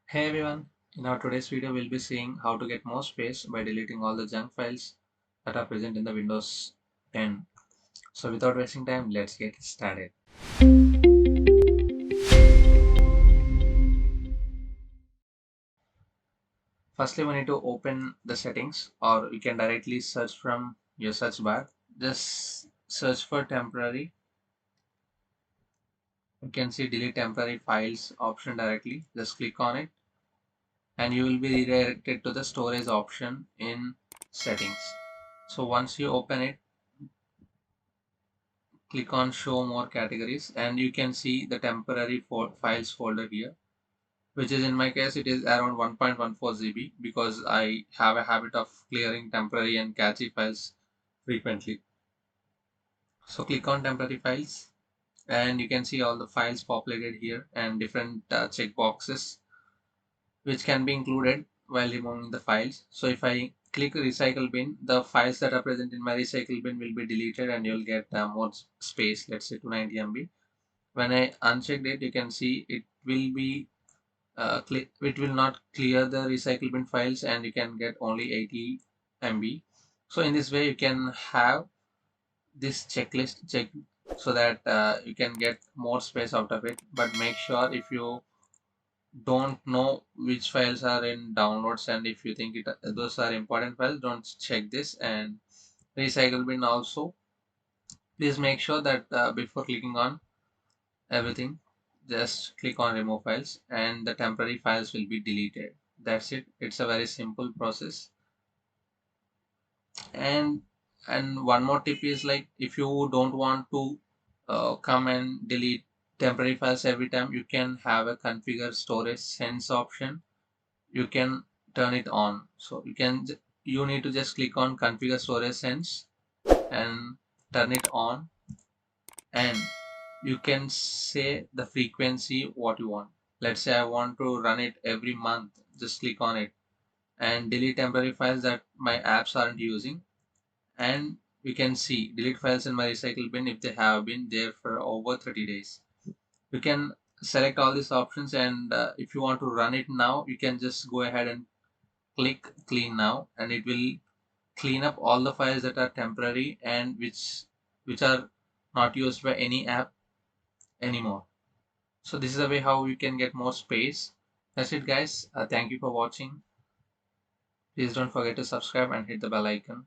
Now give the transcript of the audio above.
Hey everyone, in our today's video we'll be seeing how to get more space by deleting all the junk files that are present in the Windows 10. So without wasting time, let's get started. Firstly, we need to open the settings, or you can directly search from your search bar. Just search for temporary. You can see delete temporary files option directly. Just click on it and you will be redirected to the storage option in settings. So once you open it, click on show more categories and you can see the temporary files folder here, which is, in my case, it is around 1.14 GB because I have a habit of clearing temporary and catchy files frequently. So click on temporary files and you can see all the files populated here and different checkboxes which can be included while removing the files. So if I click recycle bin, the files that are present in my recycle bin will be deleted and you'll get more space, let's say 290 MB. When I unchecked it, you can see it will be it will not clear the recycle bin files and you can get only 80 MB. So in this way you can have this checklist checked so that you can get more space out of it. But make sure, if you don't know which files are in downloads and if you think those are important files, don't check this. And recycle bin also, please make sure that before clicking on everything, just click on remove files and the temporary files will be deleted. That's it. It's a very simple process. And one more tip is, like, if you don't want to come and delete temporary files every time, you can have a configure storage sense option. You can turn it on. So you need to just click on configure storage sense and turn it on, and you can say the frequency what you want. Let's say I want to run it every month. Just click on it and delete temporary files that my apps aren't using, and you can see delete files in my recycle bin if they have been there for over 30 days. You can select all these options, and if you want to run it now, you can just go ahead and click clean now, and it will clean up all the files that are temporary and which are not used by any app anymore. So this is the way how you can get more space. That's it, guys. Thank you for watching. Please don't forget to subscribe and hit the bell icon.